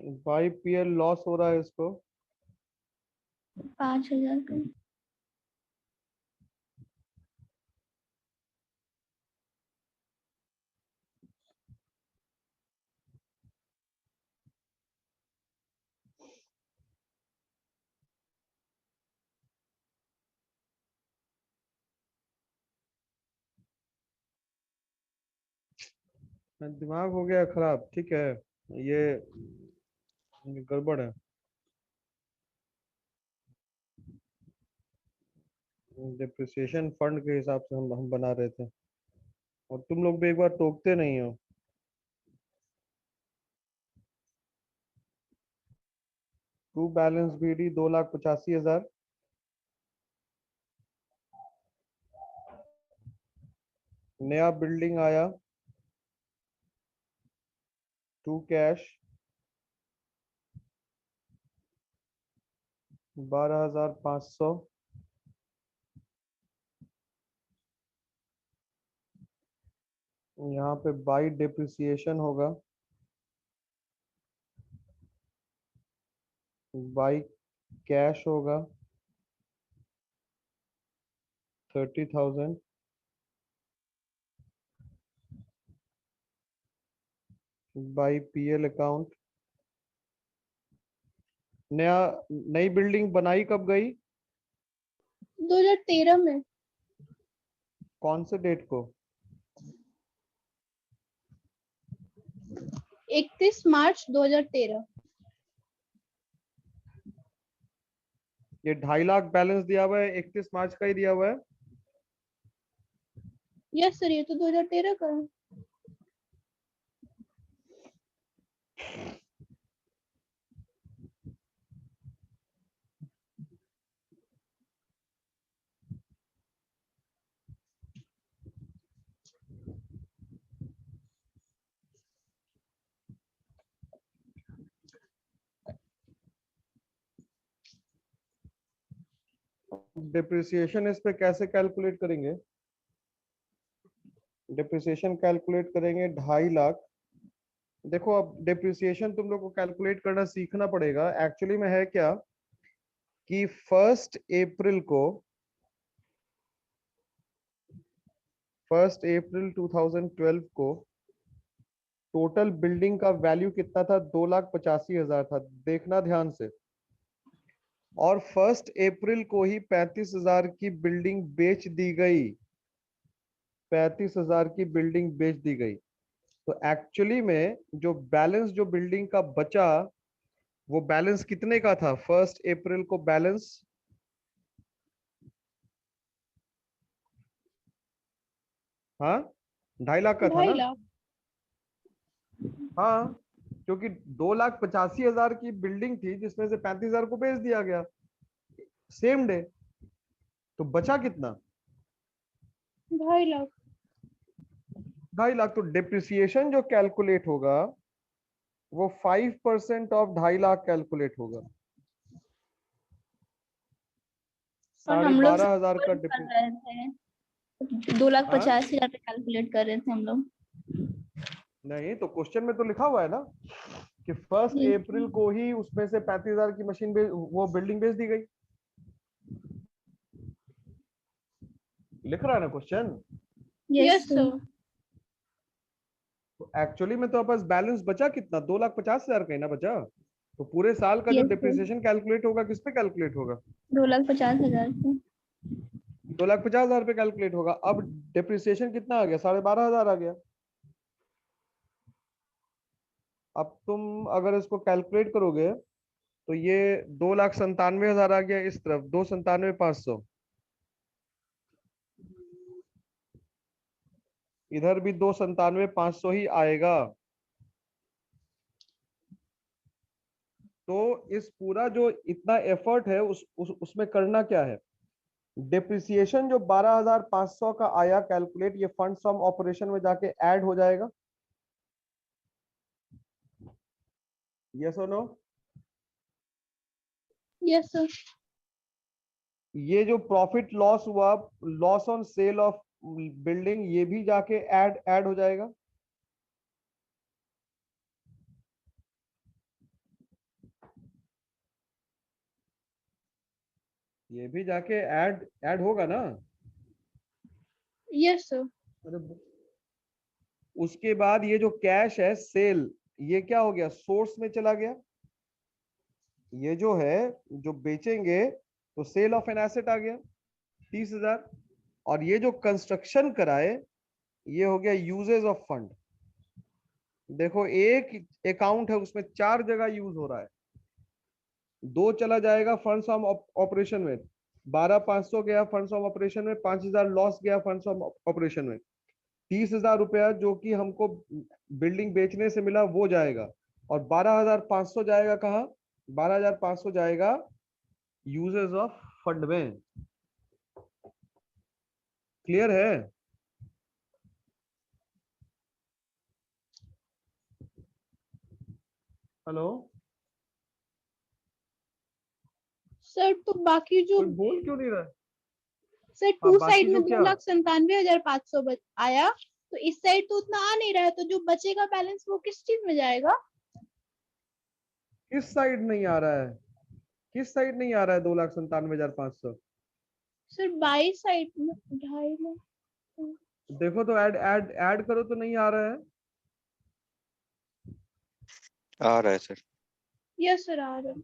YPL loss हो रहा है इसको। 5,000 का। दिमाग हो गया खराब, ठीक है। ये गड़बड़ है। डिप्रिसिएशन फंड के हिसाब से हम बना रहे थे, और तुम लोग भी एक बार टोकते नहीं हो। To balance BD 2,85,000। नया बिल्डिंग आया, टू कैश 12,500। यहाँ पे बाई डिप्रिसिएशन होगा, बाई कैश होगा 30,000। By PL account. नया नई बिल्डिंग बनाई कब गई? 2013 में। कौन से डेट को? 31 मार्च 2013। ये 2.5 लाख बैलेंस दिया हुआ है, 31 मार्च का ही दिया हुआ है। यस सर, ये तो 2013 का है। डिप्रिसिएशन इस पे कैसे कैलकुलेट करेंगे? डिप्रिसिएशन कैलकुलेट करेंगे 2.5 लाख। देखो, अब डिप्रिसिएशन तुम लोग को कैलकुलेट करना सीखना पड़ेगा। एक्चुअली में है क्या कि 1 अप्रैल 2012 को टोटल बिल्डिंग का वैल्यू कितना था? 2,85,000 था। देखना ध्यान से। और 1 अप्रैल को ही 35,000 की बिल्डिंग बेच दी गई। 35,000 की बिल्डिंग बेच दी गई। तो एक्चुअली में जो बैलेंस जो बिल्डिंग का बचा, वो बैलेंस कितने का था 1 अप्रैल को? बैलेंस, हाँ, 2.5 लाख का था ना। 2.5 लाख। हाँ, क्योंकि 2,85,000 की बिल्डिंग थी जिसमें से 35,000 को बेच दिया गया सेम डे। तो बचा कितना? 2.5 लाख। 2.5 लाख। तो डिप्रिसिएशन जो कैलकुलेट होगा वो 5% ऑफ 2.5 लाख कैलकुलेट होगा। और साढ़े हम लोग बारह हजार का कर रहे थे, 2,85,000 पे कैलकुलेट कर रहे थे हम लोग। नहीं, तो क्वेश्चन में तो लिखा हुआ है ना कि 1 अप्रैल को ही उसमें से 35,000 की मशीन वो बिल्डिंग बेच दी गई। लिख रहा है ना क्वेश्चन। Yes sir. तो एक्चुअली में तो आपके पास बैलेंस बचा कितना? 2,50,000 का ही ना बचा। तो पूरे साल का जो यस सर, डिप्रिसिएशन कैलकुलेट होगा किस पे कैलकुलेट होगा? 2,50,000 से। 2,50,000 पे कैलकुलेट होगा। अब डिप्रिसिएशन कितना आ गया? 12,500 आ गया। अब तुम अगर इसको कैलकुलेट करोगे तो ये 2,97,000 आ गया इस तरफ, 2,97,500। इधर भी 2,97,500 ही आएगा। तो इस पूरा जो इतना एफर्ट है उसमें करना क्या है? डिप्रिसिएशन जो 12,500 का आया कैलकुलेट, ये फंड फ्रॉम ऑपरेशन में जाके ऐड हो जाएगा। यस और नो? Yes sir. ये जो प्रॉफिट लॉस हुआ, loss on sale of building, ये भी जाके ऐड ऐड हो जाएगा। ये भी जाके ऐड ऐड होगा ना। Yes sir. मतलब उसके बाद ये जो कैश है सेल, ये क्या हो गया, सोर्स में चला गया। ये जो है, जो बेचेंगे तो सेल ऑफ एन एसेट आ गया 30,000। और ये जो कंस्ट्रक्शन कराए, ये हो गया यूजेस ऑफ फंड। देखो एक अकाउंट है, उसमें 4 जगह यूज हो रहा है। 2 चला जाएगा फंड्स ऑफ ऑपरेशन में, 12,500 गया फंड्स ऑफ ऑपरेशन में, 5,000 लॉस गया फंड्स ऑफ ऑपरेशन में। 30,000 रुपया जो कि हमको बिल्डिंग बेचने से मिला वो जाएगा। और 12,500 जाएगा कहाँ, 12,500 जाएगा यूजेस ऑफ फंड में। क्लियर है। हेलो, सर तो बाकी जो कोई बोल क्यों नहीं रहा है? सर हाँ, टू बाकी साइड में जो क्या, 2,97,500 आया, तो इस साइड तो उतना आ नहीं रहा है, तो जो बचेगा बैलेंस वो किस चीज में जाएगा? किस साइड नहीं आ रहा है, किस साइड नहीं आ रहा है 2,97,500? सर बाई साइड में 2.5 लाख। देखो तो ऐड ऐड ऐड करो तो नहीं आ रहा है। आ रहा है सर। यस सर आ रहा है।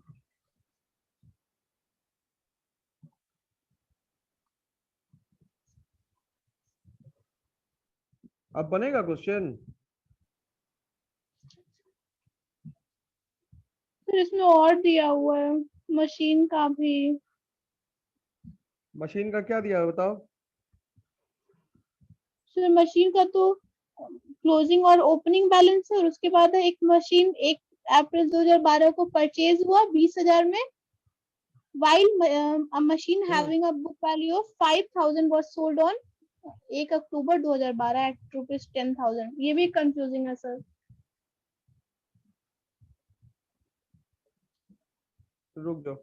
अब बनेगा क्वेश्चन। सर इसमें और दिया हुआ है मशीन का भी। मशीन का क्या दिया है बताओ। सर मशीन का तो क्लोजिंग और ओपनिंग बैलेंस है, और उसके बाद है एक मशीन 1 अप्रैल 2012 को परचेज हुआ 20,000 में, while a machine having a book value of 5,000 was sold on 1 October 2012 at ₹10,000। ये भी कंफ्यूजिंग है सर। रुक जाओ।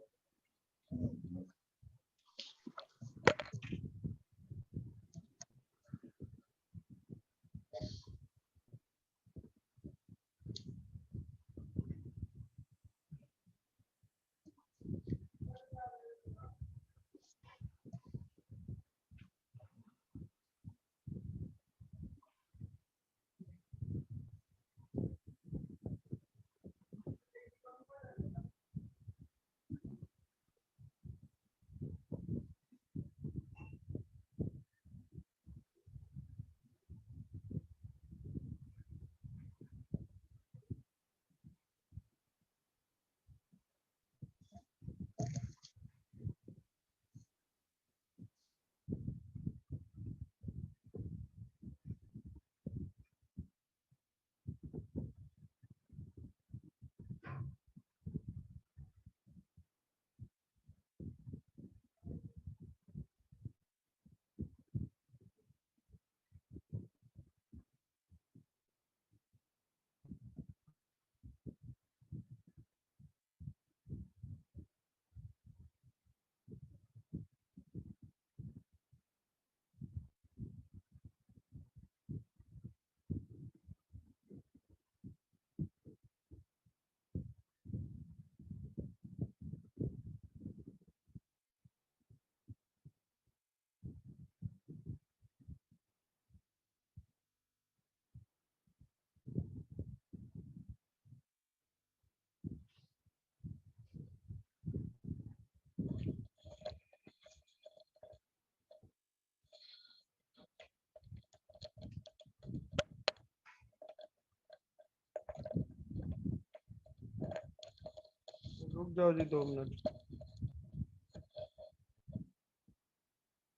रुक जाओ जी 2 मिनट।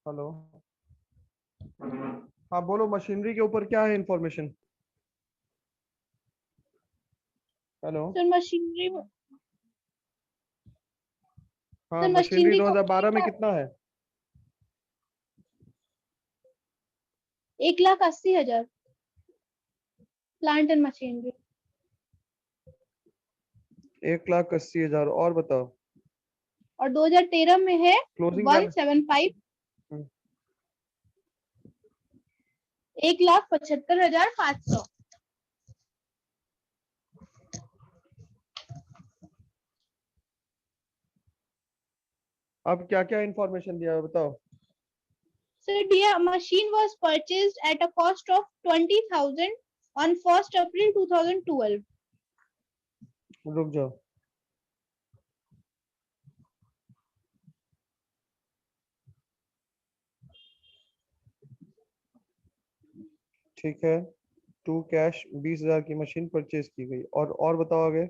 हेलो, हाँ बोलो, मशीनरी के ऊपर क्या है इंफॉर्मेशन। हेलो, सर मशीनरी, हाँ सर मशीनरी मशीनरी का 2012 में कितना है। 1,80,000 प्लांट एंड मशीनरी। 1,80,000 और बताओ। और 2013 में है क्लोजिंग बैलेंस 175, 1,75,500। अब क्या क्या इंफॉर्मेशन दिया है बताओ। So dear, machine was purchased at a cost of 20,000 on 1st April 2012. रुक जाओ, ठीक है। टू कैश 20,000 की मशीन परचेज की गई, और बताओ आगे।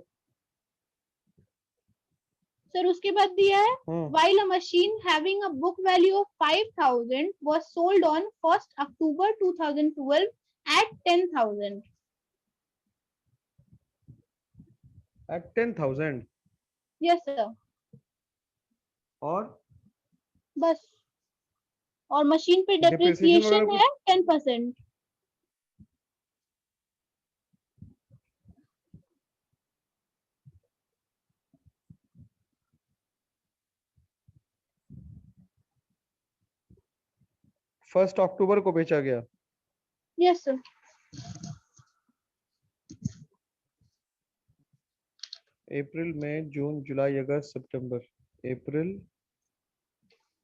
सर उसके बाद दिया है हम्म, while a machine having a book value of 5,000 was sold on 1st October 2012 at 10,000. At 10,000। Yes sir. और बस, और मशीन पे डिप्रिसिएशन वगैरह डेप्रिसिएशन कुछ? है 10%. फर्स्ट अक्टूबर को बेचा गया। Yes sir. अप्रैल मई जून जुलाई अगस्त सितंबर। अप्रैल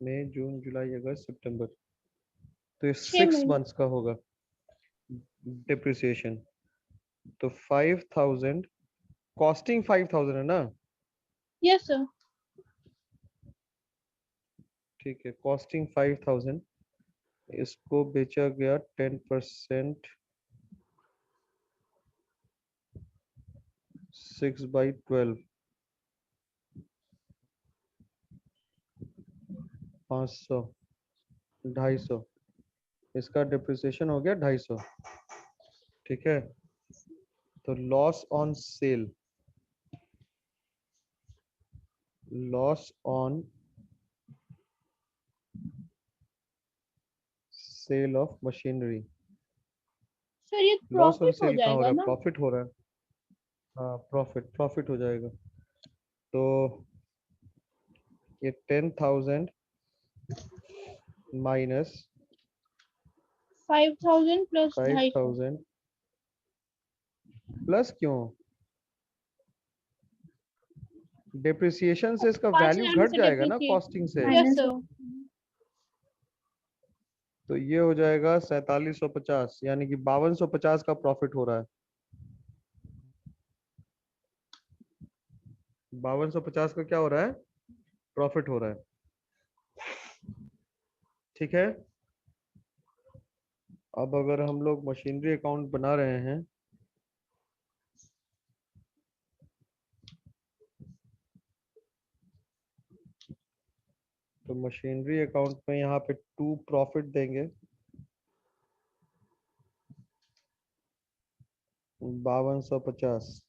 मई जून जुलाई अगस्त सितंबर, तो ये 6 6 महीने. मंथ्स का होगा डिप्रिसिएशन। तो 5,000 कॉस्टिंग 5,000 है ना? Yes sir. ठीक है, कॉस्टिंग 5,000, इसको बेचा गया 10%, 6/12, 500, 250, इसका डिप्रिसिएशन हो गया 250। ठीक है, तो loss on cell, loss on sale of machinery. Sir ये लॉस ऑन प्रॉफिट हो सेल कहाँ हो जाएगा रहा है? ना? प्रॉफिट हो रहा है। हाँ, प्रॉफिट हो जाएगा। तो ये 10,000 माइनस 5,000 प्लस 250. 5,000 प्लस क्यों? डिप्रिसिएशन से इसका वैल्यू 5,000 घट से जाएगा ना डेप्रिसिएट. कॉस्टिंग से। Yes sir. तो ये हो जाएगा 4,750, यानी कि 5,250 का प्रॉफिट हो रहा है। 5,250 का क्या हो रहा है? प्रॉफिट हो रहा है। ठीक है, अब अगर हम लोग मशीनरी अकाउंट बना रहे हैं, तो मशीनरी अकाउंट में यहाँ पे 2 प्रॉफिट देंगे, 5,250।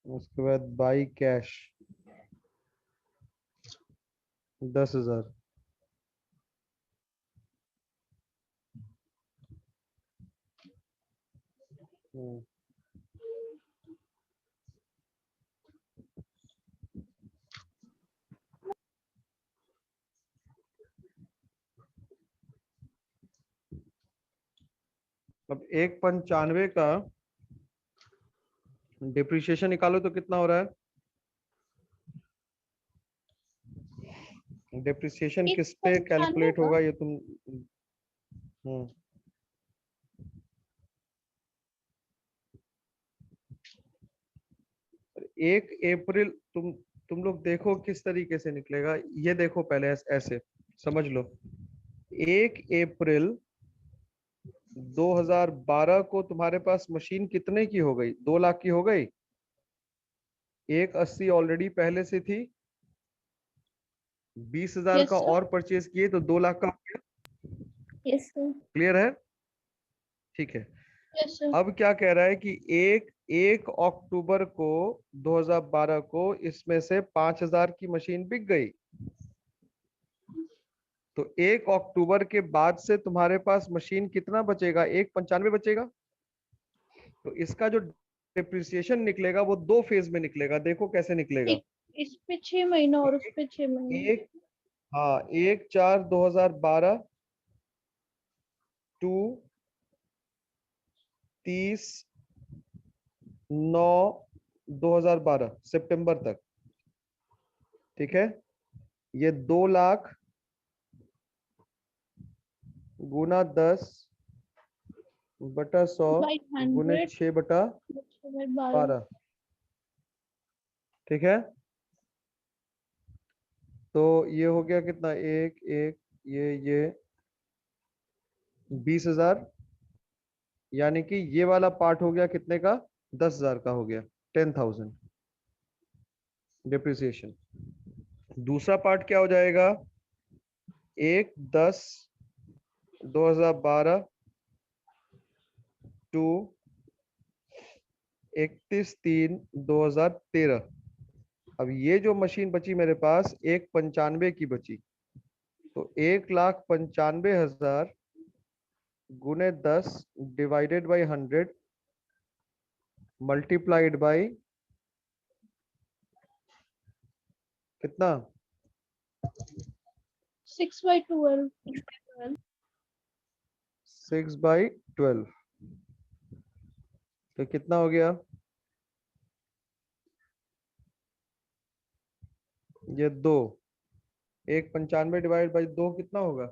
उसके बाद बाई कैश 10,000। अब 195 का डिप्रिसिएशन निकालो तो कितना हो रहा है? डिप्रिसिएशन किस पे 195 कैलकुलेट का होगा ये तुम? हम्म, 1 अप्रैल, तुम लोग देखो किस तरीके से निकलेगा। ये देखो पहले ऐसे समझ लो। 1 अप्रैल 2012 को तुम्हारे पास मशीन कितने की हो गई? 2 लाख की हो गई। 1,80 ऑलरेडी पहले से थी, 20,000 यस का सर. और परचेज किए तो 2 लाख का। Yes sir. क्लियर है? ठीक है। Yes sir. अब क्या कह रहा है कि 1 अक्टूबर को 2012 को इसमें से 5,000 की मशीन बिक गई। तो 1 अक्टूबर के बाद से तुम्हारे पास मशीन कितना बचेगा? 195 बचेगा। तो इसका जो डिप्रिसिएशन निकलेगा वो 2 फेज में निकलेगा। देखो कैसे निकलेगा। एक इस पे 6 महीना और उस एक, पे 6 महीना. एक हाँ, 1/4/2012 टू 30/9/2012 सितंबर तक। ठीक है, ये 2 लाख गुना 10 बटा 100 बाई गुने 100 6 बटा 12। 12। ठीक है, तो ये हो गया कितना, एक एक ये 20,000, यानी कि ये वाला पार्ट हो गया कितने का, 10,000 का हो गया, 10,000 डिप्रिसिएशन। दूसरा पार्ट क्या हो जाएगा, 1/10/2012 टू 31/3/2013। अब ये जो मशीन बची मेरे पास 195 की बची, तो 1,95,000 गुने 10 डिवाइडेड बाई 100 मल्टीप्लाइड बाई कितना, 6/12। 6/12, तो कितना हो गया, ये 2, 195 डिवाइड बाई 2 कितना होगा,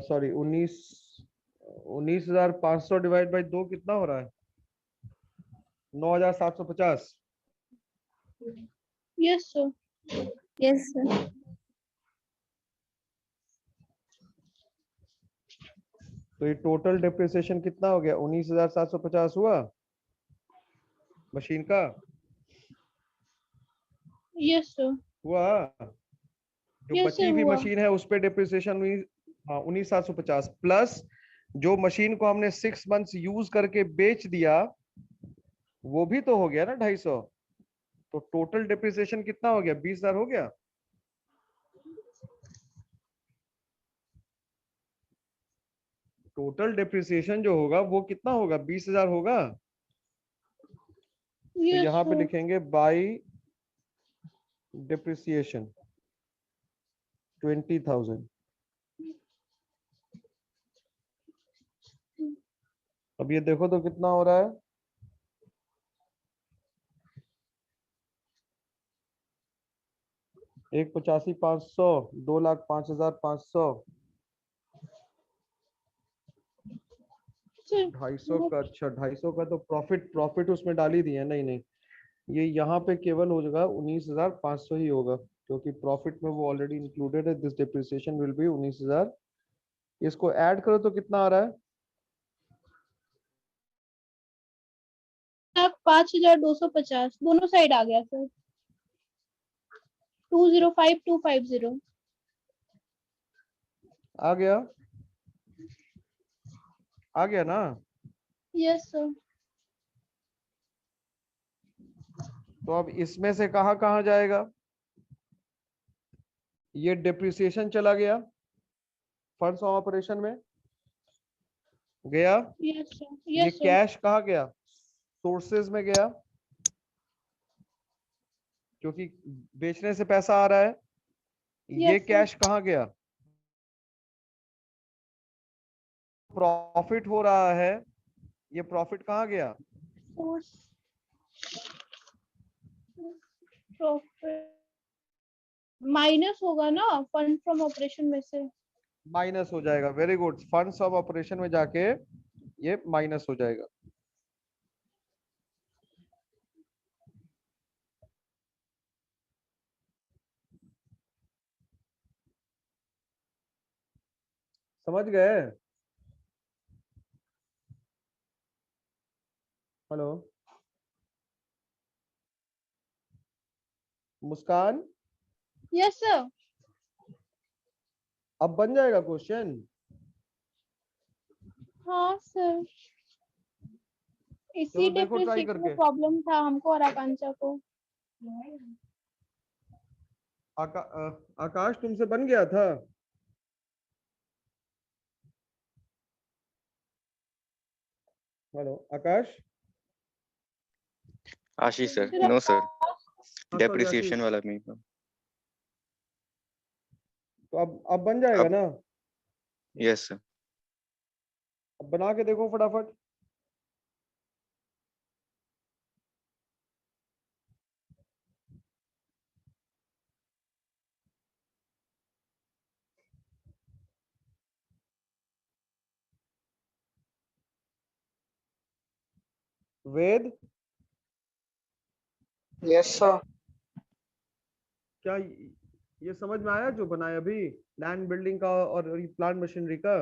सॉरी 19,500 डिवाइड बाई 2 कितना हो रहा है, 9,750। Yes sir. Yes sir. तो ये टोटल डिप्रिसिएशन कितना हो गया, 19,750 हुआ मशीन का, यस सर। हुआ। जो यस बची सर हुई हुआ। मशीन है उस पे डिप्रिसिएशन हुई, हाँ 19,750 प्लस जो मशीन को हमने 6 मंथ्स यूज करके बेच दिया वो भी तो हो गया ना 250, तो टोटल डिप्रिसिएशन कितना हो गया, 20,000 हो गया। टोटल डिप्रिसिएशन जो होगा वो कितना होगा, 20,000 होगा। तो यस यहाँ पे सर। लिखेंगे बाई डिप्रिसिएशन 20,000। अब ये देखो तो कितना हो रहा है, 1,85,500, 2,05,500, सर 250 का, अच्छा 250 का तो प्रॉफिट उसमें डाल ही दिए, नहीं नहीं, ये यहाँ पे केवल हो जाएगा 19,500 ही होगा, क्योंकि प्रॉफिट में वो ऑलरेडी इंक्लूडेड है, दिस डिप्रिसिएशन विल बी 19,000। इसको ऐड करो तो कितना आ रहा है, 5,250 दोनों साइड आ गया सर। 205,250। आ गया ना। Yes sir. तो अब इसमें से कहाँ कहाँ जाएगा, ये डिप्रिसिएशन चला गया, फंड्स ऑपरेशन में गया, यस सर। ये यस सर। कैश कहाँ गया, सोर्सेज में गया, क्योंकि बेचने से पैसा आ रहा है। ये यस सर। कैश कहाँ गया, प्रॉफिट हो रहा है, ये प्रॉफिट कहाँ गया, प्रॉफिट माइनस होगा ना फंड फ्रॉम ऑपरेशन में से। माइनस हो जाएगा, very good, funds of operation में जाके ये माइनस हो जाएगा। समझ गए, हेलो मुस्कान, यस सर। अब बन जाएगा क्वेश्चन। हाँ सर, इसी चलो देखो ट्राई डिप्रिसिएशन में करके, प्रॉब्लम था हमको और आकांक्षा को। आकाश तुमसे बन गया था, हेलो आकाश, आशीष सर, फिर नो सर, हाँ सॉरी आशीष, डेप्रिसिएशन वाला नहीं। तो अब बन जाएगा अब ना, यस सर। अब बना के देखो फटाफट, वेद, यस सर। क्या ये समझ में आया जो बनाया अभी, लैंड बिल्डिंग का और प्लांट मशीनरी का?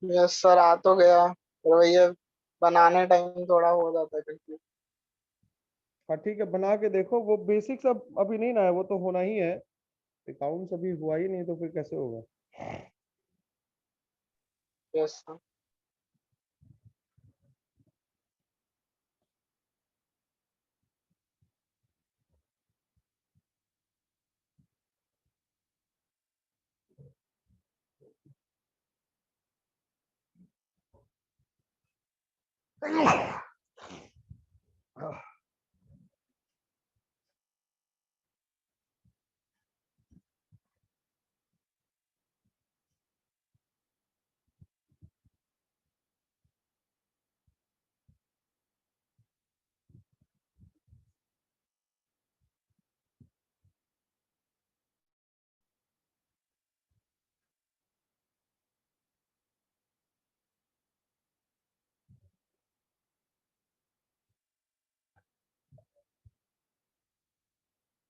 यस सर, आ तो गया, पर वही है, बनाने टाइम थोड़ा हो जाता है कंफ्यूज। हाँ ठीक है, बना के देखो। वो बेसिक्स अब अभी नहीं ना है, वो तो होना ही है। अकाउंट्स अभी हुआ ही नहीं तो फिर कैसे होगा? Yes sir.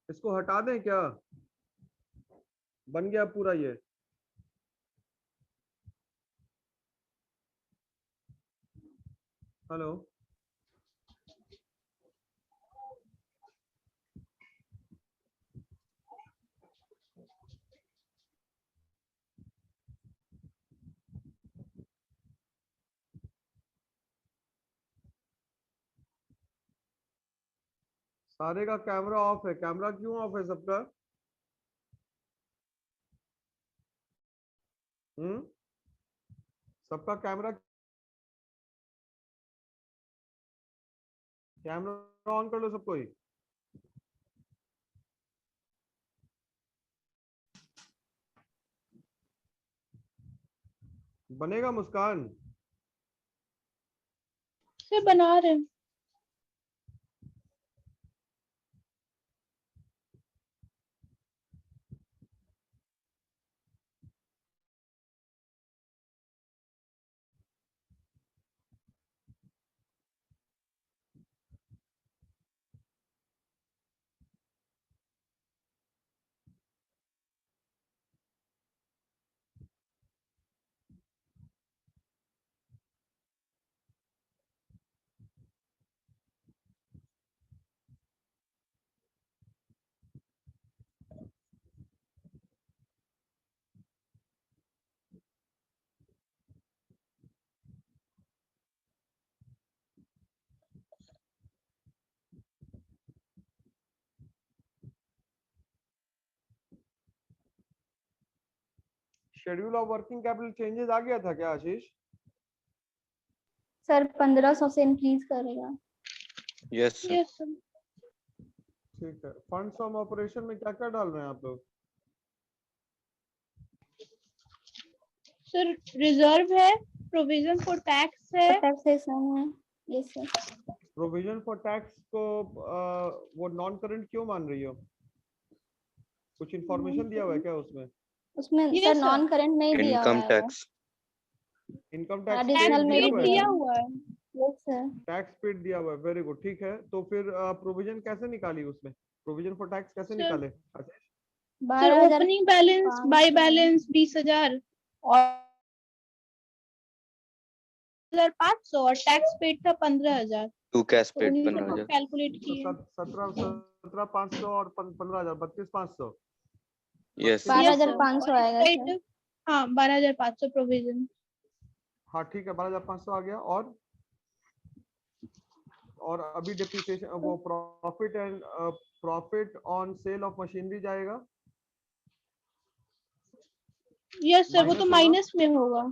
इसको हटा दें क्या? बन गया पूरा ये? हेलो, सारे का कैमरा ऑफ है। कैमरा क्यों ऑफ है सबका? सबका कैमरा कैमरा ऑन कर लो सब कोई। बनेगा मुस्कान? सर बना रहे हैं। Schedule of working capital changes आ गया था क्या आशीष? सर 1500 से इंक्रीज करेगा। Yes sir. Yes sir. ठीक है। फंड्स फ्रॉम ऑपरेशन में क्या क्या डाल रहे हैं आप लोग? सर रिजर्व है, प्रोविजन फॉर टैक्स है। टैक्सेशन है। Yes sir. Provision for tax को वो नॉन करंट क्यों मान रही हो? कुछ इंफॉर्मेशन दिया हुआ है क्या उसमें? उसमें Yes, sir sir. Non current में ही दिया हुआ इनकम है वो। टैक्स। इनकम टैक्स एडिशनल में दिया भी हुआ दिया है? हुआ है। Yes sir. टैक्स पेड दिया हुआ है, वेरी गुड। ठीक है, तो फिर प्रोविजन कैसे निकाली उसमें? प्रोविजन फॉर टैक्स कैसे Sir, निकाले Ashish? Sir 12,500 opening balance, by balance 20,000 और 500 और टैक्स पेड था 15,000। टू कैश तो पेड उन्हीं से 15,000। कैलकुलेट तो किए। 17,500 और 15,000, 32,500। Yes sir. 12,500 आएगा सर। हाँ 12,500 प्रोविजन। हाँ ठीक है, 12,500 आ गया। और अभी डिप्रिसिएशन, वो profit on sale of machinery जाएगा। यस सर, वो तो माइनस होगा। माइनस में होगा।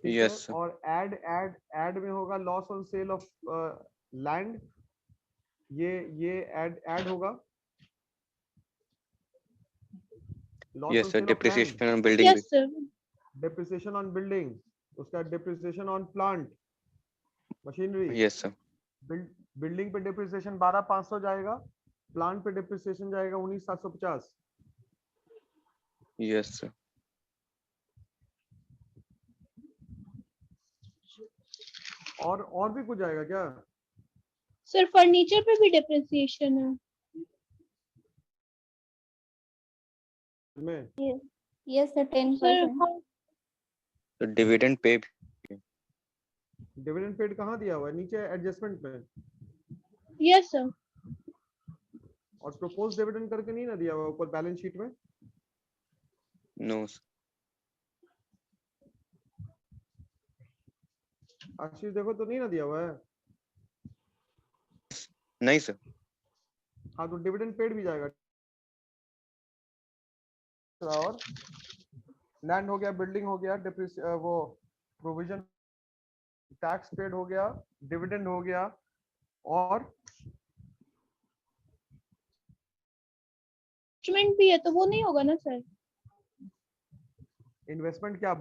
ठीक है। Yes sir. और ऐड में होगा loss on sale of land. ये ऐड होगा। Loss yes on sir. Sale of land, depreciation on building भी। Yes sir. Depreciation on building, उसका depreciation on plant machinery. Yes sir. Building पे depreciation 12,500 जाएगा, plant पे depreciation जाएगा 19,750। Yes sir. और भी कुछ आएगा क्या? सर फर्नीचर पे भी डिप्रिसिएशन है। में Yes sir, सर 10%. हाँ, तो डिविडेंड पे डिविडेंड पेड कहाँ दिया हुआ है? नीचे एडजस्टमेंट में। Yes sir. और प्रपोज डिविडेंड करके नहीं ना दिया हुआ ऊपर बैलेंस शीट में? नो आशीष देखो तो नहीं ना दिया हुआ है। नहीं सर। हाँ तो डिविडेंड पेड भी जाएगा। और लैंड हो गया, बिल्डिंग हो गया, वो प्रोविजन टैक्स पेड हो गया, डिविडेंड हो गया, और इन्वेस्टमेंट भी है तो वो नहीं होगा ना सर? इन्वेस्टमेंट क्या